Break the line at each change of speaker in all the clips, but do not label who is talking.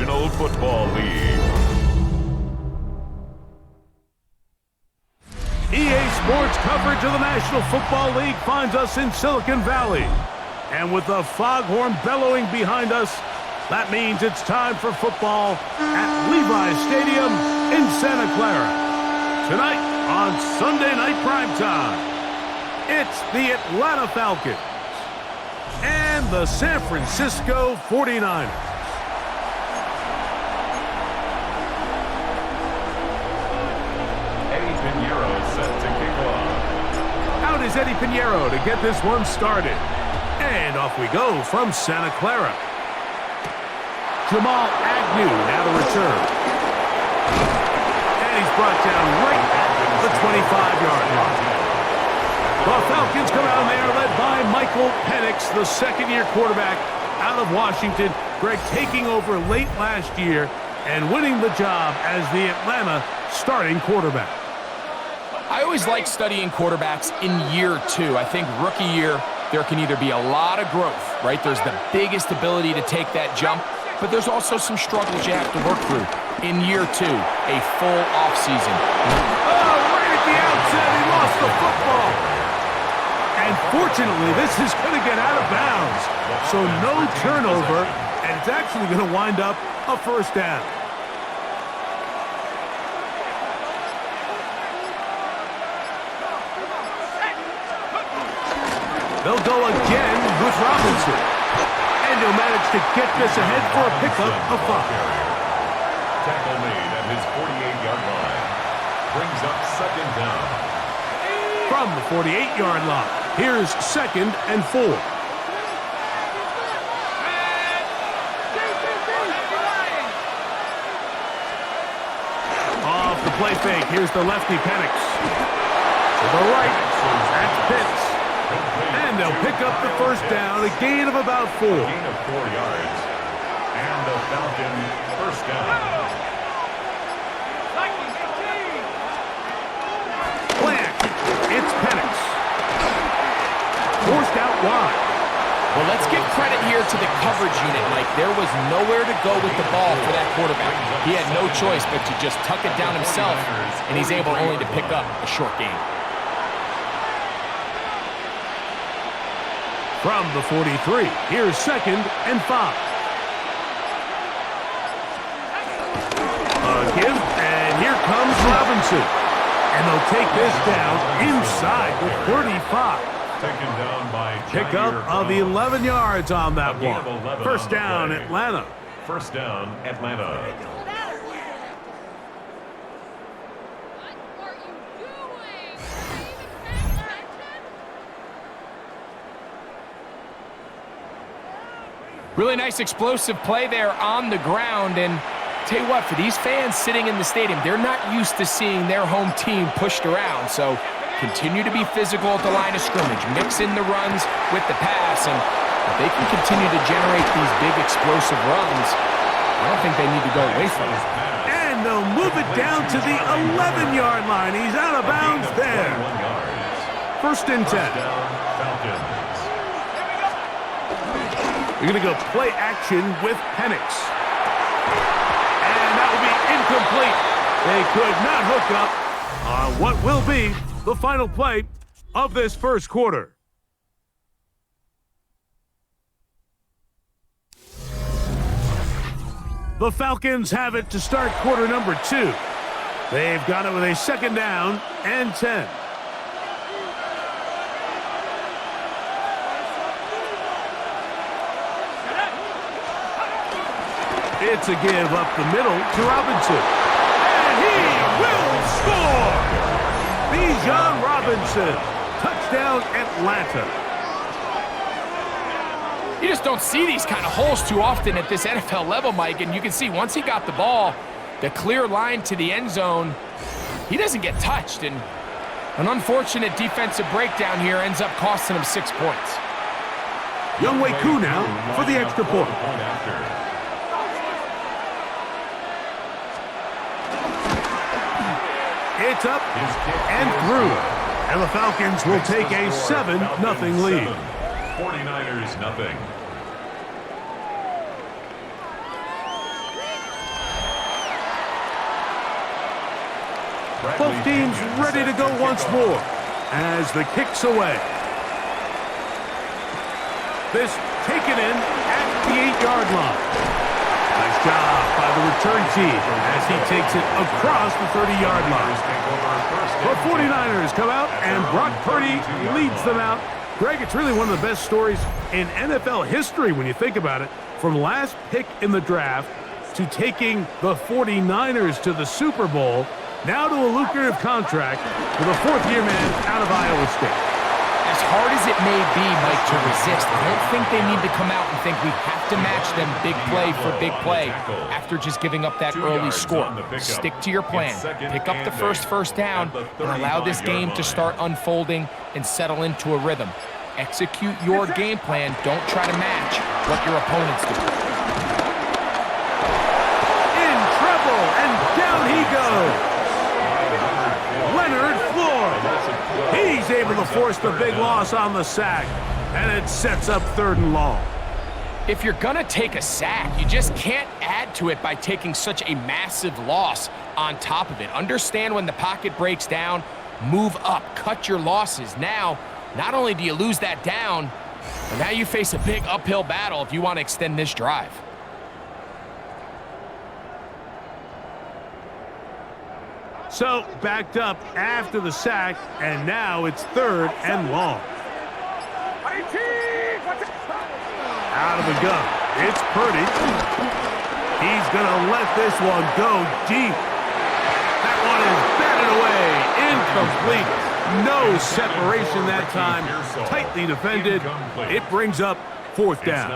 National Football League.
EA Sports coverage of the National Football League finds us in Silicon Valley. And with the foghorn bellowing behind us, that means it's time for football at Levi's Stadium in Santa Clara. Tonight on Sunday Night Primetime, it's the Atlanta Falcons and the San Francisco 49ers.
Eddie Pinheiro set to kick off.
Out is Eddie Pinheiro to get this one started. And off we go from Santa Clara. Jamal Agnew now to return. And he's brought down right at the 25-yard line. The Falcons come out there led by Michael Penix, the second-year quarterback out of Washington. Greg taking over late last year and winning the job as the Atlanta starting quarterback.
I always like studying quarterbacks in year two. I think rookie year, there can either be a lot of growth, right? There's the biggest ability to take that jump, but there's also some struggles you have to work through. In year two, a full offseason.
Oh, right at the outset, he lost the football. And fortunately, this is going to get out of bounds. So no turnover, and it's actually going to wind up a first down. They'll go again with Robinson. And he'll manage to get this ahead for a pickup of 5.
Tackle made at his 48-yard line. Brings up second down.
From the 48-yard line, here's 2nd and 4. Off the play fake, here's the lefty Penix. To the right, that's Pitts. And they'll pick up the first down, a gain of about 4.
Gain of 4 yards. And the Falcon first down.
Plant. It's Penix. Forced out wide.
Well, let's give credit here to the coverage unit, Mike. There was nowhere to go with the ball for that quarterback. He had no choice but to just tuck it down himself, and he's able only to pick up a short gain.
From the 43, here's 2nd and 5. A give, and here comes Robinson. And they'll take this down inside the 35.
Taken down by
Pickup of 11 yards on that one. First down, Atlanta.
First down, Atlanta.
Really nice explosive play there on the ground, and tell you what, for these fans sitting in the stadium, they're not used to seeing their home team pushed around, so continue to be physical at the line of scrimmage, mix in the runs with the pass, and if they can continue to generate these big explosive runs, I don't think they need to go away from it.
And they'll move it down to the 11-yard line. He's out of bounds there. First and 10. You're going to go play action with Penix. And that will be incomplete. They could not hook up on what will be the final play of this first quarter. The Falcons have it to start quarter number 2. They've got it with a 2nd down and 10. It's a give up the middle to Robinson. And he will score! Bijan Robinson. Touchdown, Atlanta.
You just don't see these kind of holes too often at this NFL level, Mike, and you can see once he got the ball, the clear line to the end zone, he doesn't get touched, and an unfortunate defensive breakdown here ends up costing him 6 points.
Younghoe Koo now for the extra point. It's up and through. And the Falcons will take a 7-0 lead.
49ers nothing.
Both teams ready to go once more as the kick's away. This taken in at the 8-yard line. Nice job by the return team as he takes it across the 30-yard line. The 49ers come out and Brock Purdy leads them out. Greg, it's really one of the best stories in NFL history when you think about it. From last pick in the draft to taking the 49ers to the Super Bowl, now to a lucrative contract with a fourth-year man out of Iowa State.
As hard as it may be, Mike, to resist, I don't think they need to come out and think we have to match them big play for big play after just giving up that early score. Stick to your plan. Pick up the first down and allow this game to start unfolding and settle into a rhythm. Execute your game plan. Don't try to match what your opponents do.
In trouble, and down he goes. Leonard Floyd. He's able to force the big loss on the sack, and it sets up 3rd and long.
If you're going to take a sack, you just can't add to it by taking such a massive loss on top of it. Understand when the pocket breaks down, move up, cut your losses. Now, not only do you lose that down, but now you face a big uphill battle if you want to extend this drive.
So, backed up after the sack, and now it's 3rd and long. Out of the gun, it's Purdy. He's going to let this one go deep. That one is batted away, incomplete. No separation that time, tightly defended. It brings up 4th down.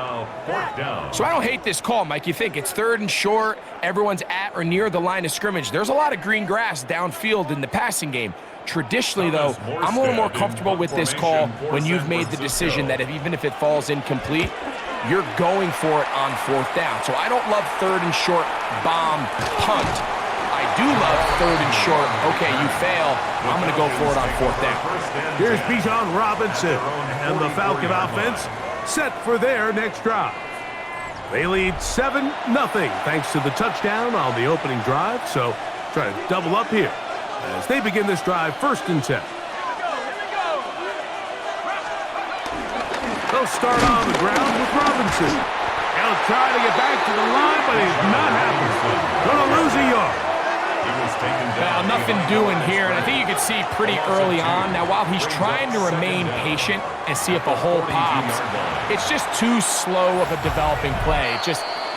So I don't hate this call, Mike. You think it's 3rd and short, everyone's at or near the line of scrimmage. There's a lot of green grass downfield in the passing game. Traditionally, though, I'm a little more comfortable with this call when you've made the decision that even if it falls incomplete, you're going for it on 4th down. So I don't love 3rd and short bomb punt. I do love 3rd and short, okay, you fail, I'm going to go for it on 4th down.
Here's Bijan Robinson and the Falcon offense set for their next drive. They lead 7-0 thanks to the touchdown on the opening drive, so try to double up here as they begin this drive 1st and 10. They'll start on the ground with Robinson. He'll try to get back to the line, but he's not happy. Gonna lose a yard.
Well, nothing doing here, and I think you can see pretty early on. Now, while he's trying to remain patient and see if a hole pops, it's just too slow of a developing play.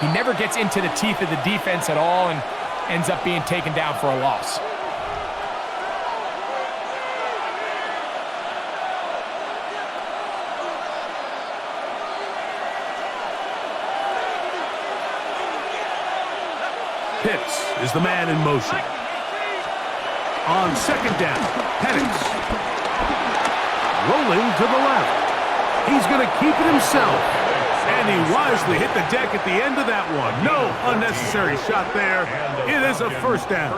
He never gets into the teeth of the defense at all and ends up being taken down for a loss.
Pitts is the man in motion. On 2nd down, Penix. Rolling to the left. He's going to keep it himself. And he wisely hit the deck at the end of that one. No unnecessary shot there. It is a 1st down.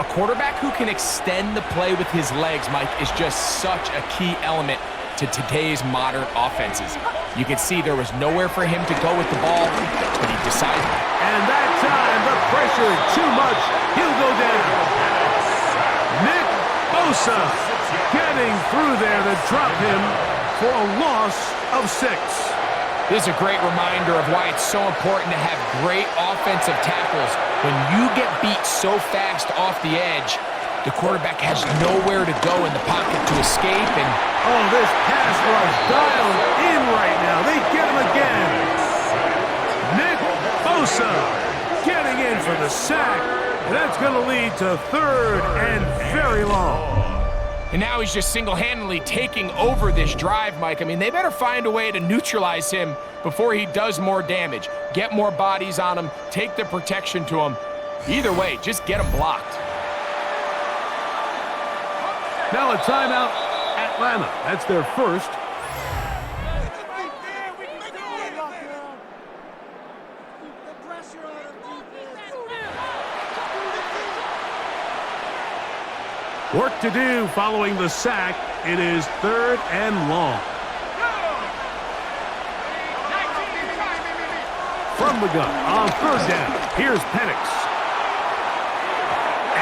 A quarterback who can extend the play with his legs, Mike, is just such a key element to today's modern offenses. You can see there was nowhere for him to go with the ball, but he decided.
And that time, the pressure too much. He'll go down. Nick Bosa getting through there to drop him for a loss of 6.
This is a great reminder of why it's so important to have great offensive tackles. When you get beat so fast off the edge, the quarterback has nowhere to go in the pocket to escape. And
oh, this pass rush dialed in right now. They get him again. Nick Bosa getting in for the sack. And that's going to lead to 3rd and very long.
And now he's just single-handedly taking over this drive, Mike. I mean, they better find a way to neutralize him before he does more damage. Get more bodies on him, take the protection to him. Either way, just get him blocked.
Now a timeout, Atlanta. That's their first. Work to do following the sack. It is 3rd and long. From the gun on 3rd down. Here's Penix.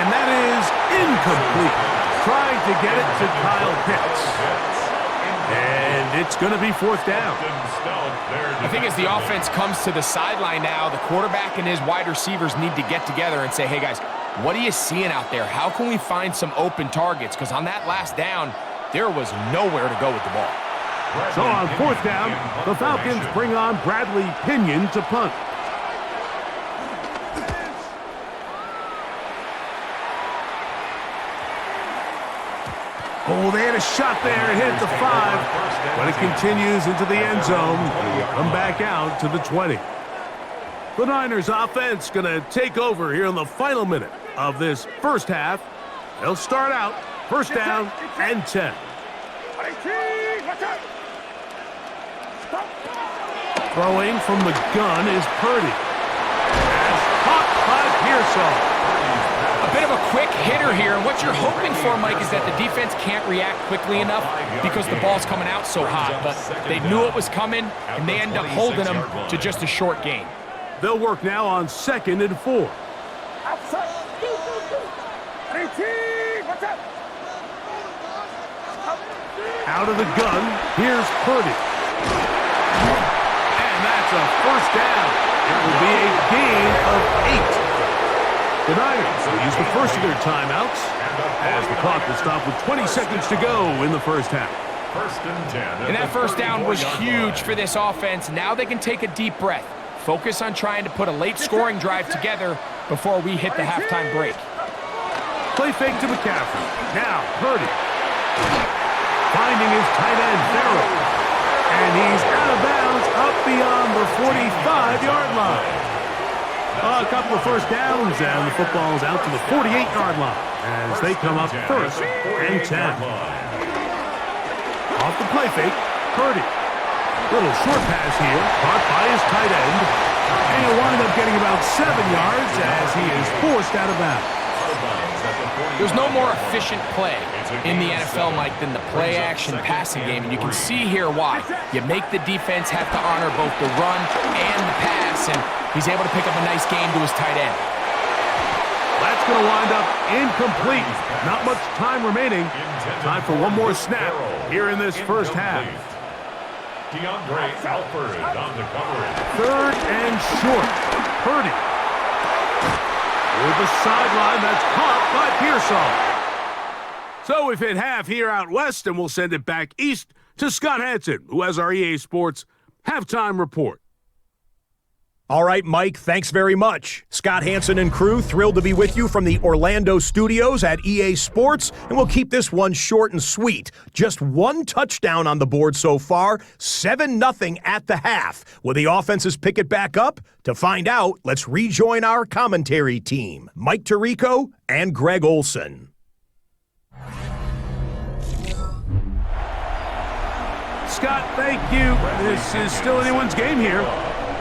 And that is incomplete. Trying to get it to Kyle Pitts. And it's going to be fourth down.
I think as the offense comes to the sideline now, the quarterback and his wide receivers need to get together and say, hey, guys, what are you seeing out there? How can we find some open targets? Because on that last down, there was nowhere to go with the ball.
So on fourth down, the Falcons bring on Bradley Pinion to punt. Oh, they had a shot there. It hit the 5, but it continues into the end zone. It will come back out to the 20. The Niners offense going to take over here in the final minute of this first half. They'll start out first down and 10. Throwing from the gun is Purdy. That's caught by Pearsall.
A bit of a quick hitter here, and what you're hoping for, Mike, is that the defense can't react quickly enough because the ball's coming out so hot, but they knew it was coming, and they end up holding them to just a short gain.
They'll work now on 2nd and 4. Out of the gun, here's Purdy. And that's a first down. It will be a gain of 8. The Niners will use the first of their timeouts as the clock will stop with 20 seconds to go in the first half.
And that first down was huge for this offense. Now they can take a deep breath. Focus on trying to put a late scoring drive together before we hit the halftime break.
Play fake to McCaffrey. Now Purdy. Finding his tight end, Farrell. And he's out of bounds up beyond the 45-yard line. A couple of first downs, and the football's out to the 48-yard line as they come up first and 10. Off the play fake, Purdy. Little short pass here, caught by his tight end. And he'll wind up getting about 7 yards as he is forced out of bounds.
There's no more efficient play in the NFL, Mike, than the play-action passing game, and you can see here why. You make the defense have to honor both the run and the pass, and he's able to pick up a nice gain to his tight end.
That's going to wind up incomplete. Not much time remaining. Time for one more snap here in this first half.
DeAndre Alford on the coverage.
3rd and short. Purdy. With the sideline, that's caught by Pearsall. So we've hit half here out west, and we'll send it back east to Scott Hanson, who has our EA Sports halftime report.
All right, Mike, thanks very much. Scott Hanson and crew, thrilled to be with you from the Orlando studios at EA Sports, and we'll keep this one short and sweet. Just one touchdown on the board so far, 7-0 at the half. Will the offenses pick it back up? To find out, let's rejoin our commentary team, Mike Tirico and Greg Olson.
Scott, thank you. This is still anyone's game here.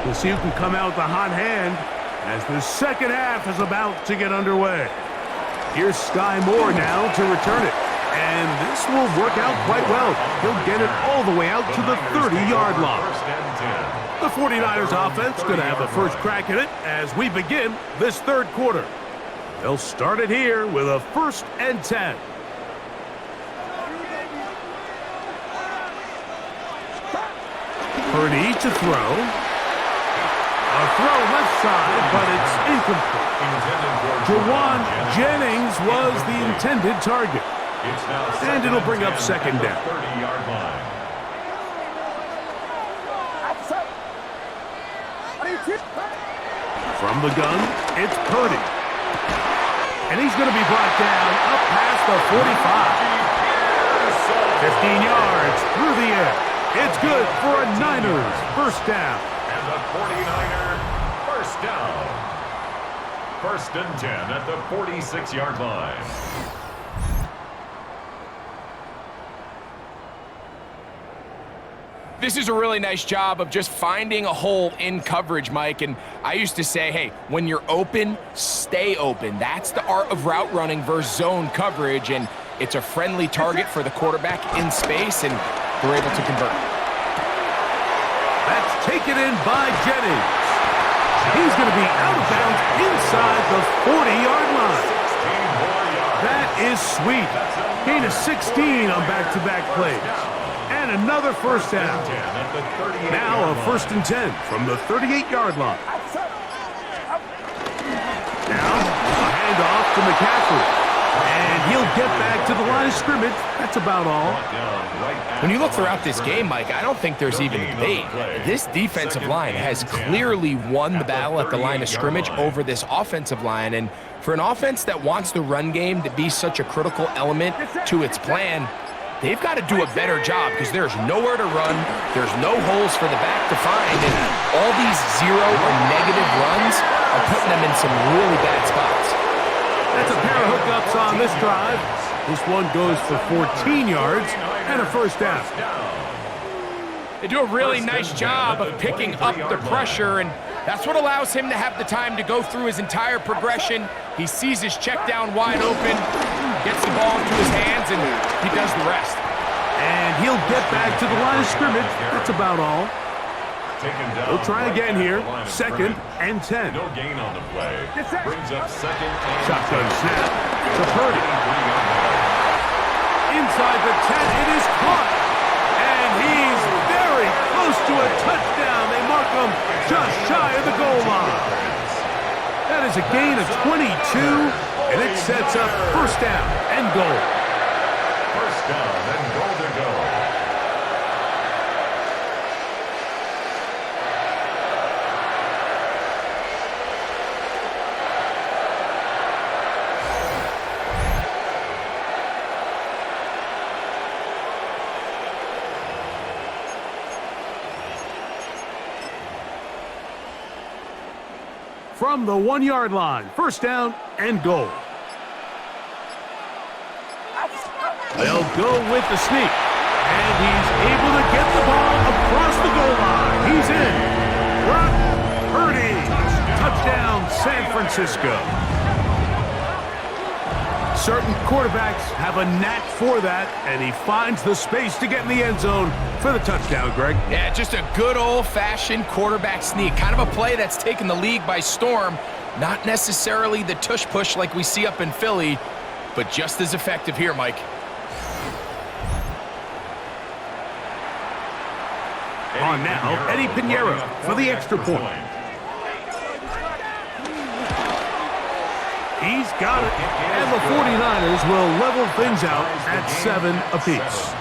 We'll see who can come out with a hot hand as the second half is about to get underway. Here's Sky Moore now to return it. And this will work out quite well. He'll get it all the way out to the 30-yard line. The 49ers offense going to have the first crack at it as we begin this third quarter. They'll start it here with a 1st and 10. Purdy to throw. A throw left side, but it's incomplete. Jawan Jennings was the intended target. And it'll bring up 2nd down. From the gun, it's Purdy. And he's going to be brought down up past the 45. 15 yards through the air. It's good for a Niners first down.
And the 49er first down. 1st and 10 at the 46-yard line.
This is a really nice job of just finding a hole in coverage, Mike. And I used to say, hey, when you're open, stay open. That's the art of route running versus zone coverage. And it's a friendly target for the quarterback in space, and they're able to convert.
That's taken in by Jennings. He's going to be out of bounds inside the 40-yard line. That is sweet. Gain of 16 on back-to-back plays. And another first down. Now a 1st and 10 from the 38-yard line. Now a handoff to McCaffrey. And he'll get back to the line of scrimmage. That's about all.
When you look throughout this game, Mike, I don't think there's even debate. This defensive line has clearly won the battle at the line of scrimmage over this offensive line. And for an offense that wants the run game to be such a critical element to its plan, they've got to do a better job because there's nowhere to run. There's no holes for the back to find. And all these zero or negative runs are putting them in some really bad spots.
That's a pair of hookups on this drive. This one goes for 14 yards and a first down.
They do a really nice job of picking up the pressure, and that's what allows him to have the time to go through his entire progression. He sees his check down wide open, gets the ball into his hands, and he does the rest.
And he'll get back to the line of scrimmage. That's about all. We'll try again here. 2nd and 10.
No gain on the play. Brings up 2nd and
Shotgun snap to Purdy. Inside the 10, it is caught. And he's very close to a touchdown. They mark him just shy of the goal line. That is a gain of 22, and it sets up 1st down and goal.
1st down and goal to go.
From the 1-yard line, 1st down and goal. They'll go with the sneak, and he's able to get the ball across the goal line. He's in. Brock Purdy. Touchdown, San Francisco. Certain quarterbacks have a knack for that, and he finds the space to get in the end zone for the touchdown, Greg.
Yeah, just a good old-fashioned quarterback sneak. Kind of a play that's taken the league by storm. Not necessarily the tush-push like we see up in Philly, but just as effective here, Mike.
On now, Eddie Pinheiro for the extra point. He's got it, and the 49ers will level things out at 7 apiece.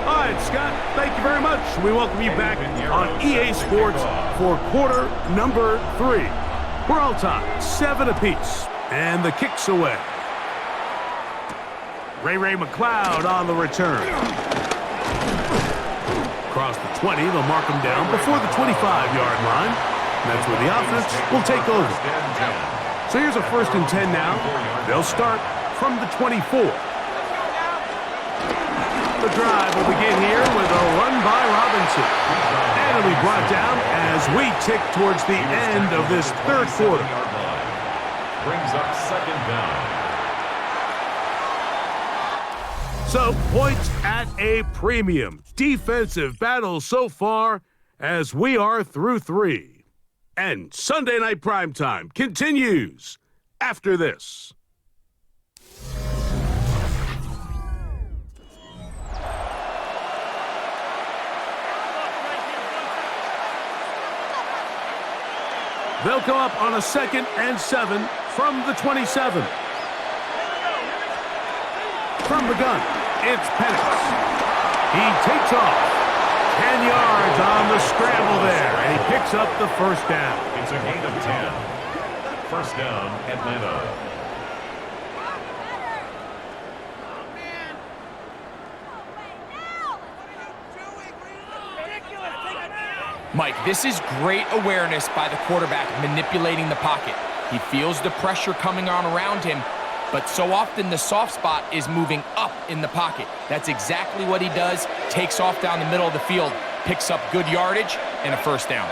All right, Scott, thank you very much. We welcome you back on EA Sports for quarter number 3. We're all tied, 7 apiece, and the kick's away. Ray McLeod on the return. Across the 20, they'll mark him down before the 25-yard line. That's where the offense will take over. So here's a 1st and 10 now. They'll start from the 24. The drive will begin here with a run by Robinson. And it'll be brought down as we tick towards the end of this 3rd quarter.
Brings up 2nd down.
So, points at a premium. Defensive battle so far as we are through 3. And Sunday Night Primetime continues after this. They'll come up on a 2nd and 7 from the 27. From the gun, it's Penix. He takes off. 10 yards on the scramble there, and he picks up the 1st down.
It's a gain of 10. 1st down, Atlanta.
Mike, this is great awareness by the quarterback manipulating the pocket. He feels the pressure coming on around him, but so often the soft spot is moving up in the pocket. That's exactly what he does. Takes off down the middle of the field, picks up good yardage, and a 1st down.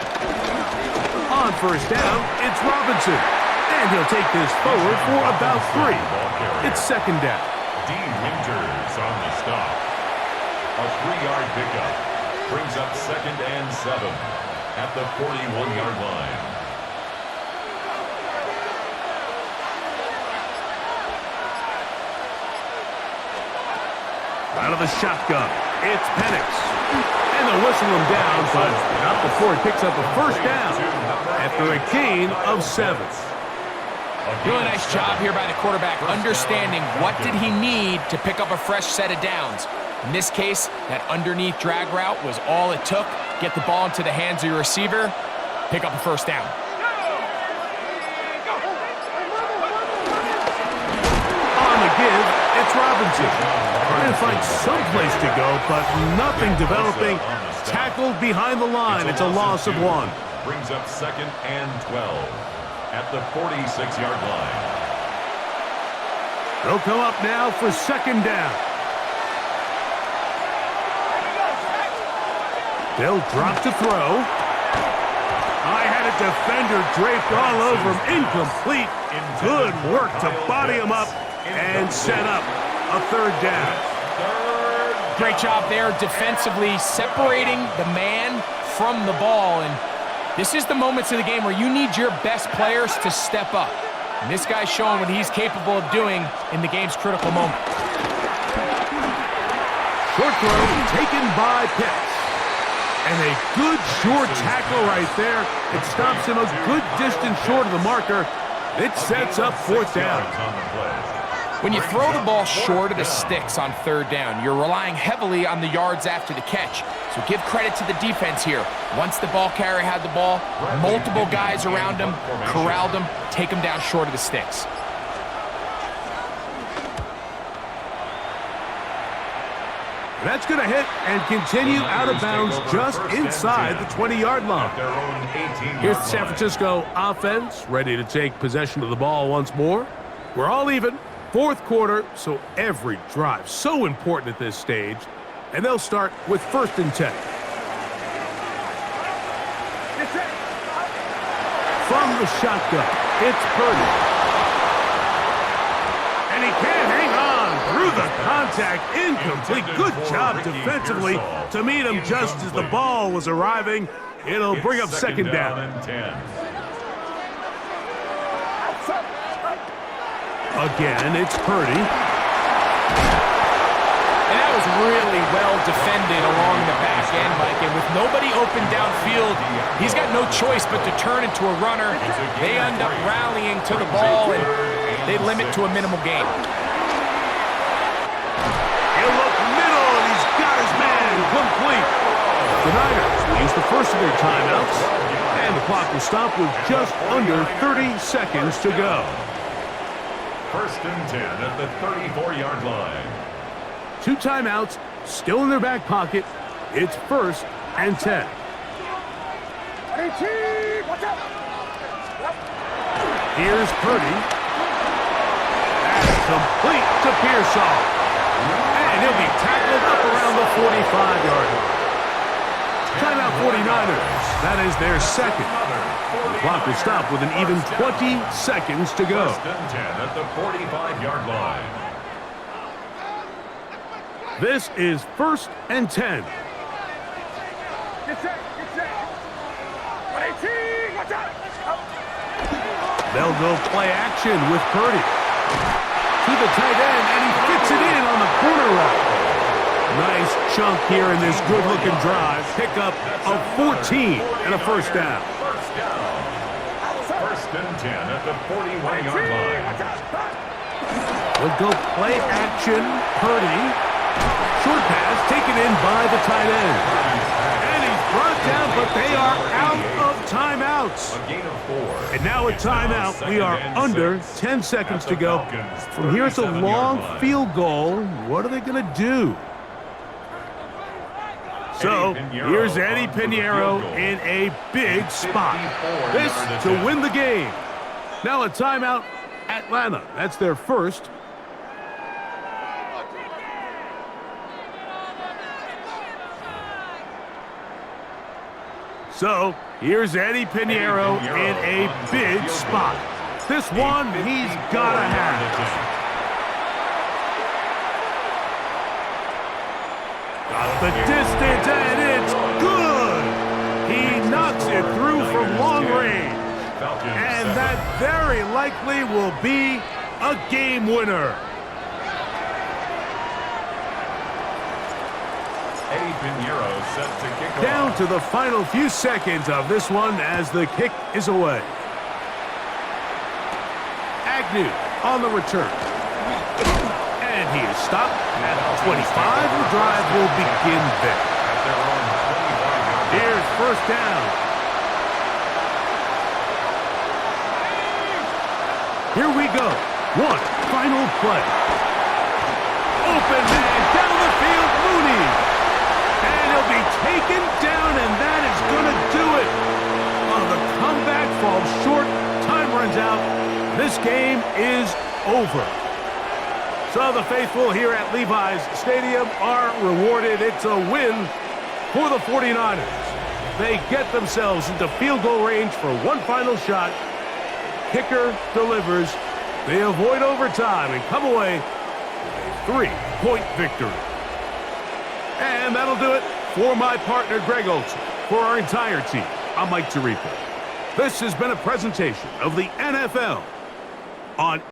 On 1st down, it's Robinson. And he'll take this forward for about 3. It's 2nd down.
Dean Winters on the stop. A 3-yard pickup. Brings up 2nd and 7 at the 41-yard line.
Out of the shotgun, it's Penix. And they'll whistle him down, but not before he picks up a first down after a gain of 7.
Really nice job here by the quarterback, understanding what did he need to pick up a fresh set of downs. In this case, that underneath drag route was all it took. Get the ball into the hands of your receiver, pick up a first down.
On the give, it's Robinson. Trying to find some place to go, but nothing developing. Tackled behind the line. It's a loss of 1.
Brings up 2nd and 12 at the 46-yard line.
They'll come up now for 2nd down. They'll drop to throw. I had a defender draped all over him. Incomplete. Good work to body him up and set up a 3rd down.
Great job there defensively, separating the man from the ball. And this is the moments of the game where you need your best players to step up. And this guy's showing what he's capable of doing in the game's critical moment.
Short throw taken by Pitts. And a good short tackle right there. It stops him a good distance short of the marker. It sets up 4th down.
When you throw the ball short of the sticks on 3rd down, you're relying heavily on the yards after the catch. So give credit to the defense here. Once the ball carrier had the ball, multiple guys around him, corralled him, take him down short of the sticks.
That's going to hit and continue out of bounds just inside the 20-yard line. Here's the San Francisco offense, ready to take possession of the ball once more. We're all even, 4th quarter, so every drive so important at this stage. And they'll start with 1st and 10. From the shotgun, it's Purdy. And he can't hang on through the contact. Incomplete. Good job defensively to meet him just as the ball was arriving. It'll bring up 2nd down. Again, it's Purdy.
And that was really well defended along the back end, Mike. And with nobody open downfield, he's got no choice but to turn into a runner. They end up rallying to the ball, and they limit to a minimal gain.
He'll look middle, and he's got his man complete. The Niners will use the first of their timeouts, and the clock will stop with just under 30 seconds to go.
1st and 10 at the 34-yard line.
2 timeouts still in their back pocket. It's 1st and 10. Here's Purdy. That's complete to Pearsall. And he'll be tackled up around the 45-yard line. Timeout 49ers. That is their 2nd. The clock will stop with an even 20 seconds to go.
1st and 10 at the 45-yard line.
This is 1st and 10. They'll go play action with Purdy. To the tight end, and he fits it in on the corner route. Nice chunk here in this good-looking drive. Pickup of 14 and a 1st down.
1st and 10 at the 41-yard line.
They'll go play action. Purdy. Short pass taken in by the tight end. And he's brought down, but they are out of timeouts.
A gain of 4.
And now a timeout. We are under 10 seconds to go. From here, it's a long field goal. What are they going to do? So, here's Eddie Pinheiro in a big spot. This to win the game. Now a timeout, Atlanta. That's their 1st. So, here's Eddie Pinheiro in a big spot. This one he's got to have. Got the distance, and it's Makes it through from long range.
Falcons
And
7.
that very likely will be a game winner.
Eddie Pinheiro set to kick off.
Down to the final few seconds of this one as the kick is away. Agnew on the return. And he is stopped at 25. The drive will begin there.
At their own 25-yard line.
Here's first down. Here we go. One final play. Open man down the field, Mooney. And he'll be taken down, and that is going to do it. Oh, the comeback falls short. Time runs out. This game is over. So the faithful here at Levi's Stadium are rewarded. It's a win for the 49ers. They get themselves into field goal range for one final shot. Kicker delivers. They avoid overtime and come away with a 3-point victory. And that'll do it for my partner, Greg Olson. For our entire team, I'm Mike Tirico. This has been a presentation of the NFL on